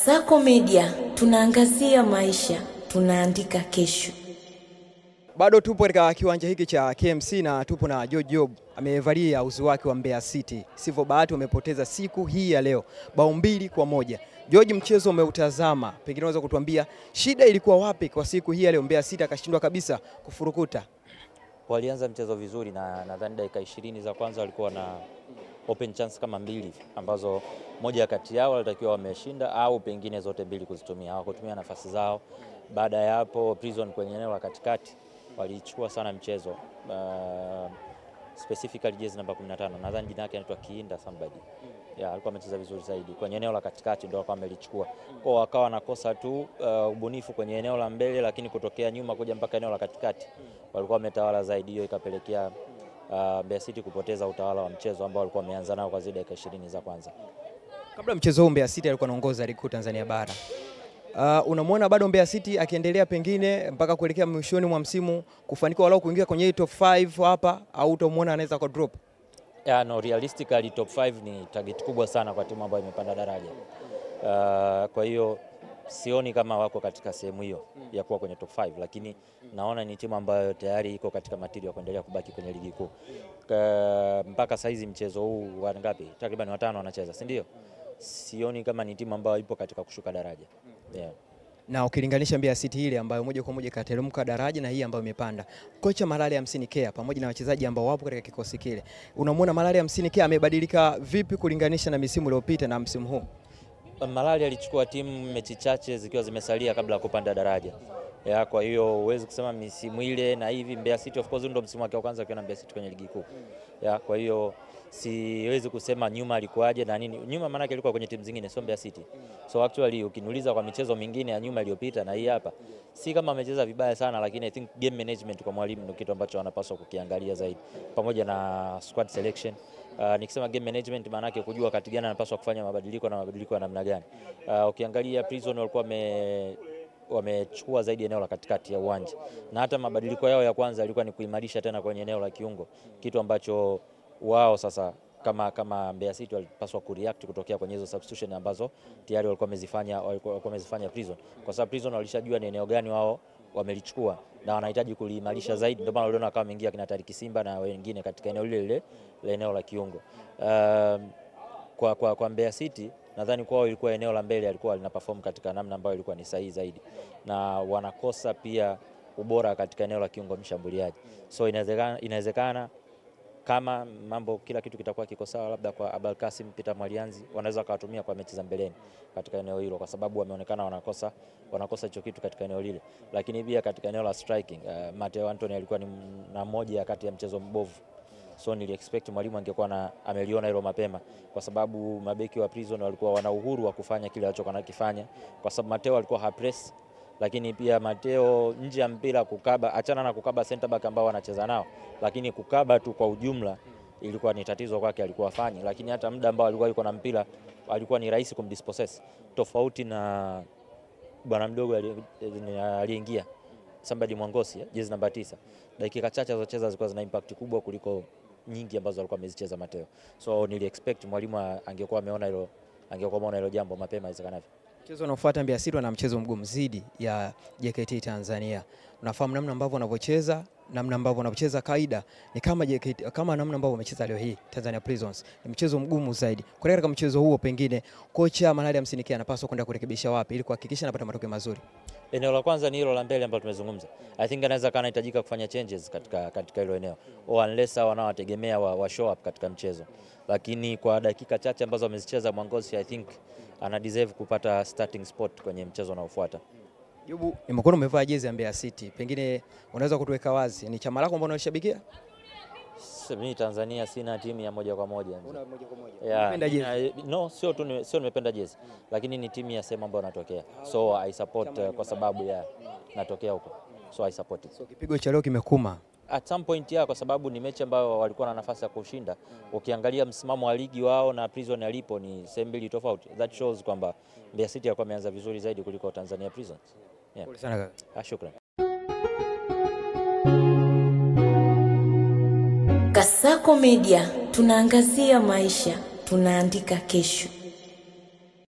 Kasako Media, tunaangazia maisha, tunaandika kesho. Bado tupo katika kiwanja hiki cha KMC na tupo na George Job. Amevalia uzi wake wa Mbeya City. Sivyo bahati wamepoteza siku hii ya leo. Bao 2-1. George, mchezo umeutazama. Pengine unaweza kutuambia shida ilikuwa wapi kwa siku hii ya leo Mbeya City akashindwa kabisa kufurukuta? Walianza mchezo vizuri na nadhani dakika 20 za kwanza walikuwa na open chance kama mbili ambazo moja kati yao walitakiwa wameshinda au pengine zote mbili kuzitumia. Hawakutumia nafasi zao. Baada ya hapo Prison kwenye eneo la katikati walichukua sana mchezo. Specifically jezi namba 15 nadhani jina yake anaitwa Kiinda somebody. Alikuwa amecheza vizuri zaidi. Kwenye eneo la katikati ndio wakawa wamelichukua. Kwa wakawa wanakosa tu ubunifu kwenye eneo la mbele, lakini kutokea nyuma kuja mpaka eneo la katikati walikuwa wametawala zaidi. Hiyo ikapelekea Mbeya City kupoteza utawala wa mchezo ambao walikuwa wameanza nao kwa zaidi ya dakika 20 za kwanza. Kabla mchezo huu Mbeya City alikuwa anaongoza ligi kuu Tanzania bara. Unamwona bado Mbeya City akiendelea pengine mpaka kuelekea mwishoni mwa msimu kufanikiwa walau kuingia kwenye top 5 hapa, au utamuona anaweza kwa drop? No, realistically top 5 ni target kubwa sana kwa timu ambayo imepanda daraja. Kwa hiyo sioni kama wako katika sehemu hiyo ya kuwa kwenye top 5, lakini naona ni timu ambayo tayari iko katika material ya kuendelea kubaki kwenye ligi kuu. Mpaka saizi mchezo huu wangapi? Takriban 5 wanacheza, si ndio? Sioni kama ni timu ambayo ipo katika kushuka daraja. Na ukilinganisha Mbeya City ile ambayo moja kwa moja kateremka daraja na hii ambayo imepanda. Kocha Malale 50K pamoja na wachezaji ambao wapo katika kikosi kile. Unamwona Malale 50K amebadilika vipi kulinganisha na misimu iliyopita na msimu huu? Malale alichukua timu mechi chache zikiwa zimesalia kabla ya kupanda daraja. Kwa hiyo huwezi kusema misimu ile na hivi. Mbeya City of course ndio msimu wake wa kwanza akiwa na Mbeya City kwenye ligi kuu. Kwa hiyo siwezi kusema nyuma alikuaje na nini. Nyuma maana yake alikuwa kwenye timu zingine, sio Mbeya City. So actually ukiniuliza kwa michezo mingine ya nyuma iliyopita na hii hapa, si kama amecheza vibaya sana, lakini I think game management kwa mwalimu ndio kitu ambacho anapaswa kukiangalia zaidi, pamoja na squad selection. Nikisema game management maana yake kujua wakati gani anapaswa kufanya mabadiliko na mabadiliko ya namna gani. Ukiangalia Prison walikuwa wamechukua zaidi eneo la katikati ya uwanja, na hata mabadiliko yao ya kwanza yalikuwa ni kuimarisha tena kwenye eneo la kiungo, kitu ambacho wao sasa kama Mbeya City walipaswa kureact kutokea kwenye hizo substitution ambazo tayari walikuwa wamezifanya Prison, kwa sababu Prison walishajua ni eneo gani wao wamelichukua na wanahitaji kuliimarisha zaidi. Ndio maana waliona kama wameingia kina Tariki Simba na wengine katika eneo lile la eneo la kiungo. Kwa Mbeya City nadhani kwao ilikuwa eneo la mbele alikuwa lina perform katika namna ambayo ilikuwa ni sahihi zaidi, na wanakosa pia ubora katika eneo la kiungo mshambuliaji. So inawezekana kama mambo kila kitu kitakuwa kiko sawa, labda kwa Abel Kasim, Peter Mwalianzi wanaweza kuwatumia kwa mechi za mbeleni katika eneo hilo, kwa sababu wameonekana wanakosa hicho kitu katika eneo lile. Lakini pia katika eneo la striking Mateo Anthony alikuwa ni na moja kati ya mchezo mbovu. So nili expect mwalimu angekuwa ameliona hilo mapema, kwa sababu mabeki wa Prison walikuwa wana uhuru wa kufanya kile alichokuwa anakifanya, kwa sababu Mateo alikuwa hapress. Lakini pia Mateo nje ya mpira kukaba, achana na kukaba center back ambao wanacheza nao, lakini kukaba tu kwa ujumla ilikuwa ni tatizo kwake, alikuwa afanye. Lakini hata muda ambao alikuwa yuko na mpira alikuwa ni rahisi kumdispossess, tofauti na bwana mdogo aliyeingia somebody Mwangosi, jezi namba 9. Dakika chache alizocheza zilikuwa zina impact kubwa kuliko nyingi ambazo alikuwa amezicheza Mateo. So nili expect mwalimu angekuwa ameona hilo jambo mapema iwezekanavyo. Mchezo unaofuata Mbeya City na mchezo mgumu zidi ya JKT Tanzania. Unafahamu namna ambavyo wanavyocheza, namna ambavyo wanacheza kaida ni kama JKT, kama namna ambavyo wamecheza leo hii Tanzania Prisons. Ni mchezo mgumu zaidi. Kwa katika mchezo huo pengine kocha Malale 50K anapaswa kwenda kurekebisha wapi ili kuhakikisha anapata matokeo mazuri? Eneo la kwanza ni hilo la mbele ambalo tumezungumza. I think anaweza kana hitajika kufanya changes katika hilo eneo, unless wanawategemea wa show up katika mchezo. Lakini kwa dakika chache ambazo wamezicheza Mwangosi, I think ana deserve kupata starting spot kwenye mchezo unaofuata. Yubu, nimekuona umevaa jezi ya Mbeya City. Pengine unaweza kutuweka wazi ni chama lako ambalo unashabikia? Mimi Tanzania sina timu ya moja kwa moja. Una moja kwa moja. Unapenda jezi? No, sio nimependa jezi, lakini ni timu ya sehemu ambayo natokea. So I support kwa sababu ya natokea huko. So I support it. So kipigo cha leo kimekuma at some point kwa sababu ni mechi ambayo walikuwa na nafasi ya kushinda. Ukiangalia msimamo wa ligi wao na Prison alipo ni sehemu mbili tofauti. That shows kwamba Mbeya City alikuwa ameanza vizuri zaidi kuliko Tanzania Prisons. Pole sana kaka. Shukrani. Kasako Media, tunaangazia maisha, tunaandika kesho.